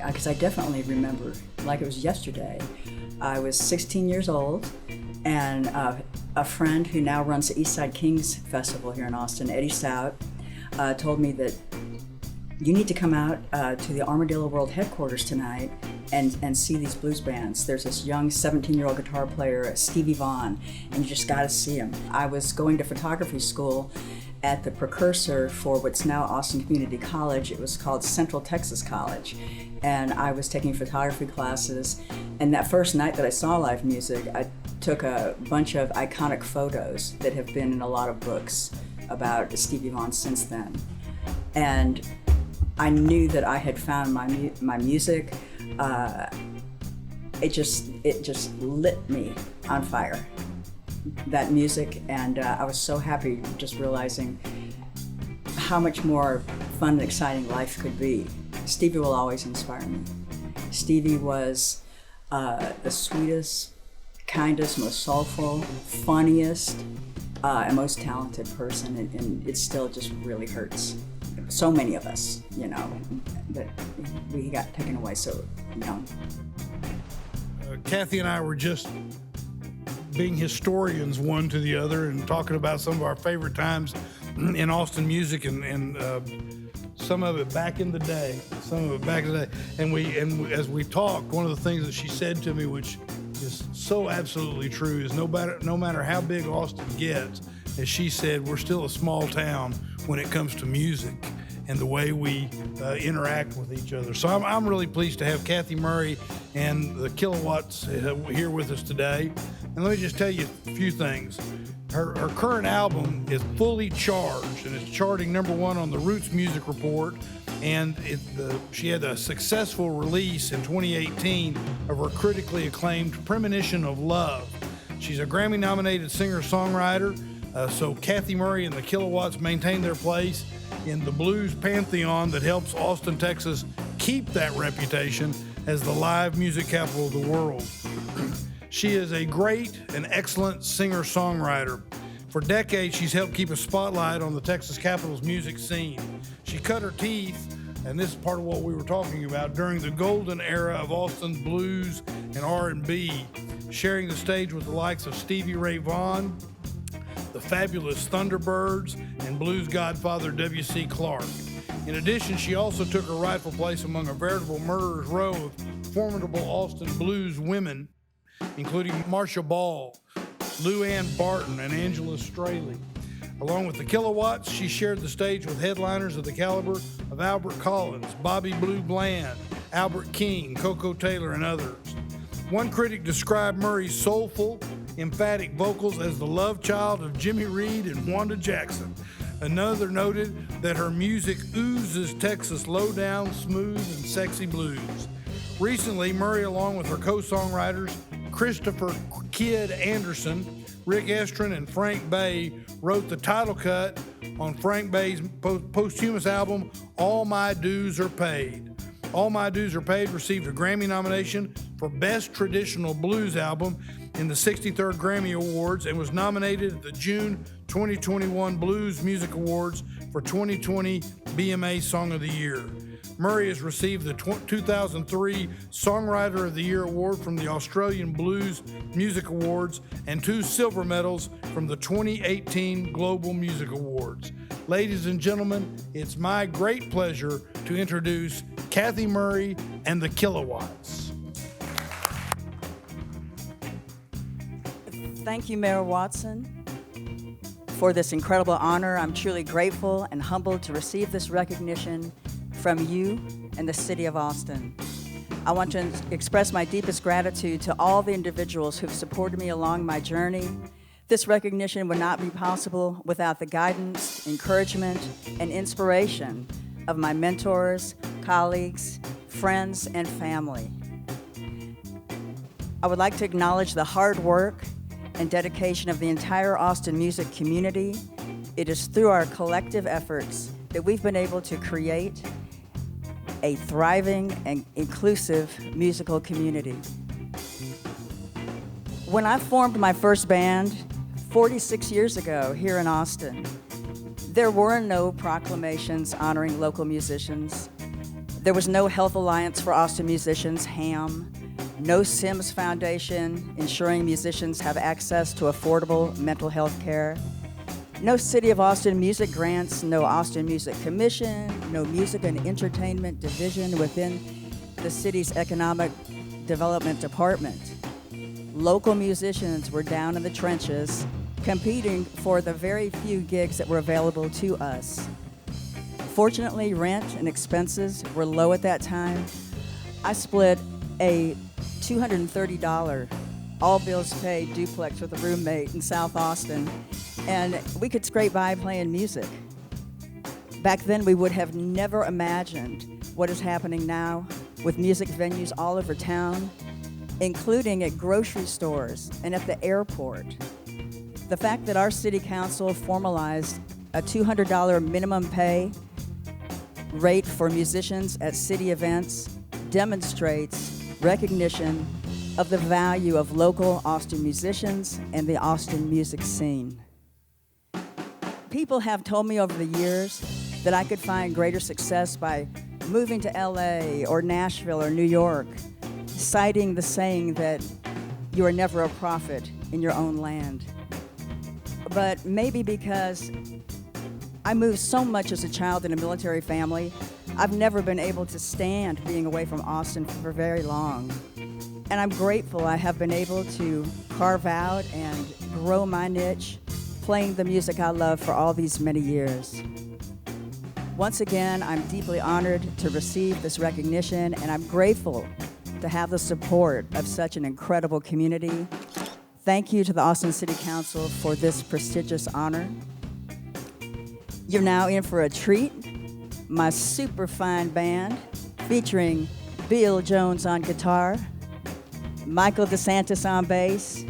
because I definitely remember like it was yesterday. I was 16 years old, and a friend who now runs the Eastside Kings Festival here in Austin, Eddie Stout, told me that you need to come out to the Armadillo World headquarters tonight and see these blues bands. There's this young 17-year-old guitar player, Stevie Vaughan, and you just got to see him. I was going to photography school at the precursor for what's now Austin Community College. It was called Central Texas College, and I was taking photography classes. And that first night that I saw live music, I took a bunch of iconic photos that have been in a lot of books about Stevie Vaughan since then. And I knew that I had found my music. It just lit me on fire, that music, and I was so happy just realizing how much more fun and exciting life could be. Stevie will always inspire me. Stevie was the sweetest, kindest, most soulful, funniest, and most talented person, and it still just really hurts. So many of us, that we got taken away so young. Kathy and I were just being historians one to the other and talking about some of our favorite times in Austin music and some of it back in the day, And as we talked, one of the things that she said to me, which is so absolutely true, is no matter how big Austin gets, as she said, we're still a small town when it comes to music and the way we interact with each other. So I'm really pleased to have Kathy Murray and the Kilowatts here with us today. And let me just tell you a few things. Her current album is fully charged, and it's charting #1 on the Roots Music Report. And she had a successful release in 2018 of her critically acclaimed Premonition of Love. She's a Grammy-nominated singer-songwriter. So Kathy Murray and the Kilowatts maintain their place in the blues pantheon that helps Austin, Texas keep that reputation as the live music capital of the world. She is a great and excellent singer-songwriter. For decades, she's helped keep a spotlight on the Texas capital's music scene. She cut her teeth, and this is part of what we were talking about, during the golden era of Austin blues and R&B, sharing the stage with the likes of Stevie Ray Vaughan, the fabulous Thunderbirds, and blues godfather W.C. Clark. In addition, she also took her rightful place among a veritable murderer's row of formidable Austin blues women, including Marsha Ball, Lou Ann Barton, and Angela Straley. Along with the Kilowatts, she shared the stage with headliners of the caliber of Albert Collins, Bobby Blue Bland, Albert King, Coco Taylor, and others. One critic described Murray's soulful, emphatic vocals as the love child of Jimmy Reed and Wanda Jackson. Another noted that her music oozes Texas low-down, smooth, and sexy blues. Recently, Murray, along with her co-songwriters Christopher Kid Anderson, Rick Estrin, and Frank Bay, wrote the title cut on Frank Bay's posthumous album, All My Dues Are Paid. All My Dues Are Paid received a Grammy nomination for Best Traditional Blues Album in the 63rd Grammy Awards and was nominated at the June 2021 Blues Music Awards for 2020 BMA Song of the Year. Murray has received the 2003 Songwriter of the Year Award from the Australian Blues Music Awards and 2 silver medals from the 2018 Global Music Awards. Ladies and gentlemen, it's my great pleasure to introduce Kathy Murray and the Kilowatts. Thank you, Mayor Watson, for this incredible honor. I'm truly grateful and humbled to receive this recognition from you and the city of Austin. I want to express my deepest gratitude to all the individuals who've supported me along my journey. This recognition would not be possible without the guidance, encouragement, and inspiration of my mentors, colleagues, friends, and family. I would like to acknowledge the hard work and dedication of the entire Austin music community. It is through our collective efforts that we've been able to create a thriving and inclusive musical community. When I formed my first band 46 years ago here in Austin, there were no proclamations honoring local musicians. There was no Health Alliance for Austin Musicians, HAM, no Sims Foundation ensuring musicians have access to affordable mental health care, no City of Austin music grants, no Austin Music Commission, no Music and Entertainment Division within the city's Economic Development Department. Local musicians were down in the trenches, competing for the very few gigs that were available to us. Fortunately, rent and expenses were low at that time. I split a $230 all bills paid duplex with a roommate in South Austin, and we could scrape by playing music. Back then, we would have never imagined what is happening now with music venues all over town, including at grocery stores and at the airport. The fact that our city council formalized a $200 minimum pay rate for musicians at city events demonstrates recognition of the value of local Austin musicians and the Austin music scene. People have told me over the years that I could find greater success by moving to LA or Nashville or New York, citing the saying that you are never a prophet in your own land. But maybe because I moved so much as a child in a military family, I've never been able to stand being away from Austin for very long. And I'm grateful I have been able to carve out and grow my niche, playing the music I love for all these many years. Once again, I'm deeply honored to receive this recognition, and I'm grateful to have the support of such an incredible community. Thank you to the Austin City Council for this prestigious honor. You're now in for a treat. My super fine band featuring Bill Jones on guitar, Michael DeSantis on bass,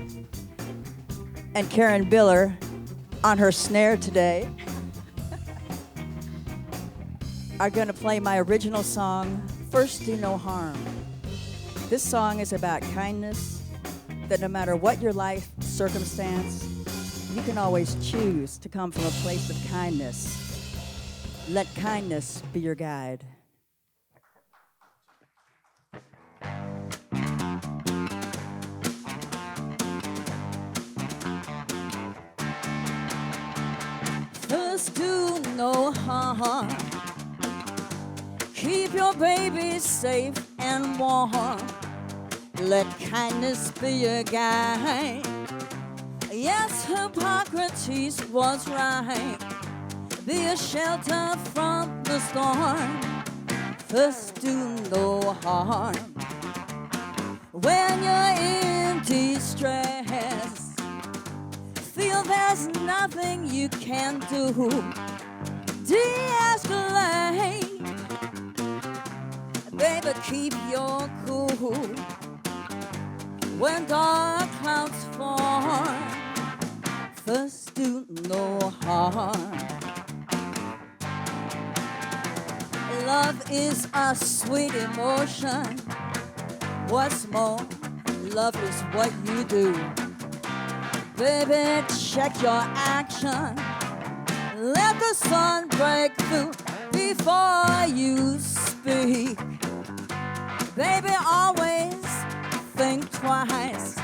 and Karen Biller on her snare today are going to play my original song, First Do No Harm. This song is about kindness, that no matter what your life circumstance, you can always choose to come from a place of kindness. Let kindness be your guide. First, do no harm. Keep your baby safe and warm. Let kindness be your guide. Yes, Hippocrates was right. Be a shelter from the storm. First, do no harm. When you're in distress, feel there's nothing you can do. De-escalate. Baby, keep your cool. When dark clouds form, first do no harm. Love is a sweet emotion. What's more, love is what you do. Baby, check your action. Let the sun break through before you speak. Baby, always think twice.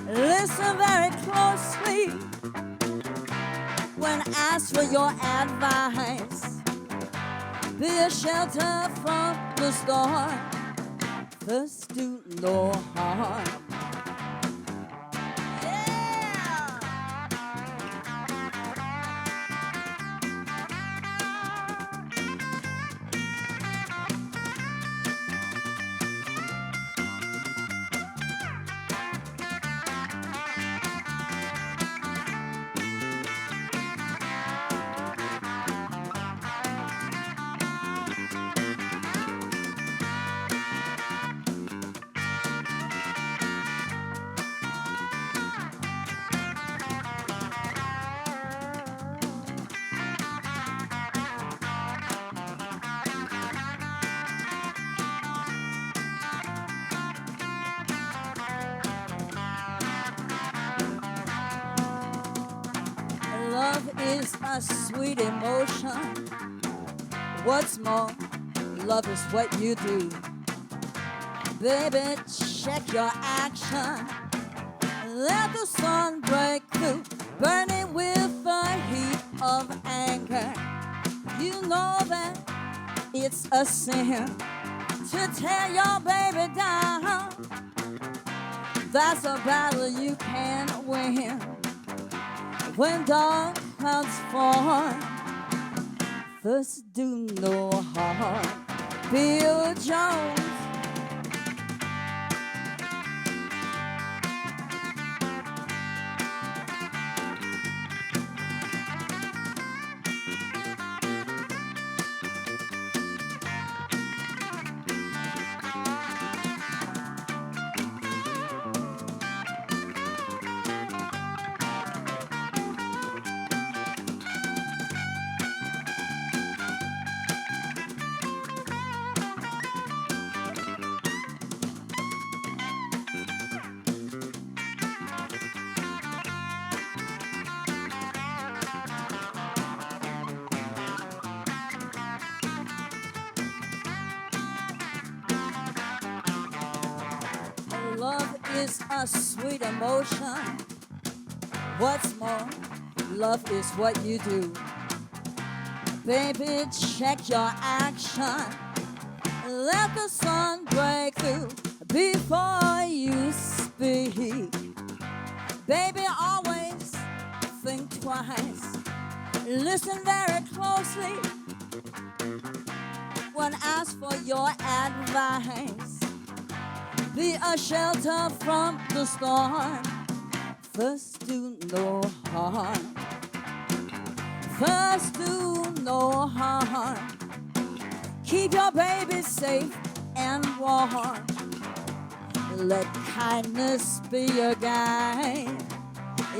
Listen very closely when asked for your advice. Be a shelter from the storm. First, do no harm. Love is a sweet emotion. What's more, love is what you do. Baby, check your action. Let the sun break through, burning with the heat of anger. You know that it's a sin to tear your baby down. That's a battle you can't win. When dark clouds fall, first do no harm. Bill Jones. Love is a sweet emotion. What's more, love is what you do. Baby, check your action. Let the sun break through before you speak. Baby, always think twice. Listen very closely when asked for your advice. Be a shelter from the storm. First do no harm. First do no harm. Keep your baby safe and warm. Let kindness be your guide.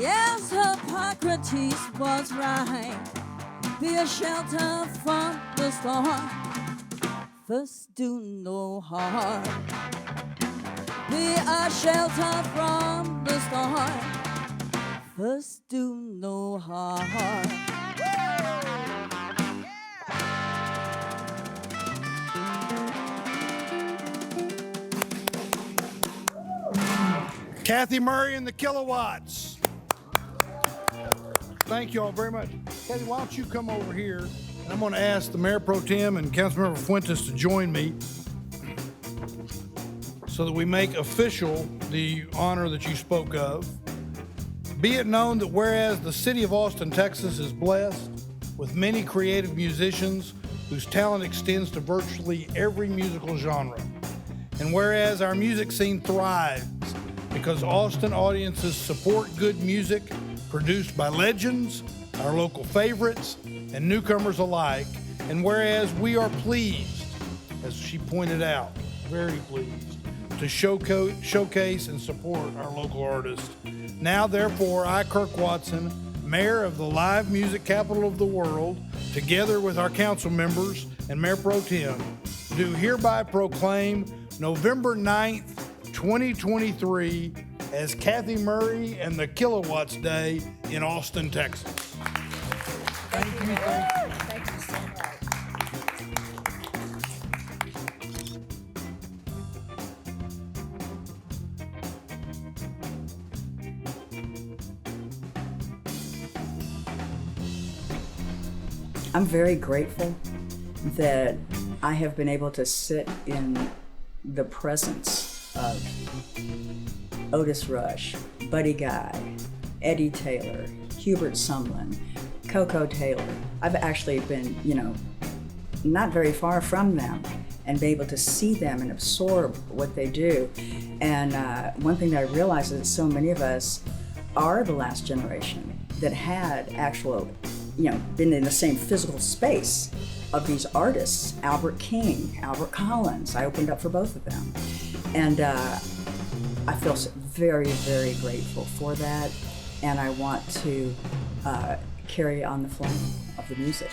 Yes, Hippocrates was right. Be a shelter from the storm. First do no harm. Be a shelter from the storm. First do no harm. Kathy Murray and the Kilowatts. Thank you all very much. Kathy, why don't you come over here, and I'm going to ask the Mayor Pro Tem and Councilmember Fuentes to join me so that we make official the honor that you spoke of. Be it known that whereas the city of Austin, Texas is blessed with many creative musicians whose talent extends to virtually every musical genre, and whereas our music scene thrives because Austin audiences support good music produced by legends, our local favorites, and newcomers alike, and whereas we are pleased, as she pointed out, very pleased, to showcase and support our local artists. Now, therefore, I, Kirk Watson, Mayor of the live music capital of the world, together with our council members and Mayor Pro Tem, do hereby proclaim November 9th, 2023 as Kathy Murray and the Kilowatts Day in Austin, Texas. Thank you. Thank you so much. I'm very grateful that I have been able to sit in the presence of Otis Rush, Buddy Guy, Eddie Taylor, Hubert Sumlin, Coco Taylor. I've actually been, not very far from them and be able to see them and absorb what they do. And one thing that I realized is that so many of us are the last generation that had actual, been in the same physical space of these artists, Albert King, Albert Collins. I opened up for both of them. And I feel very, very grateful for that. And I want to carry on the flame of the music.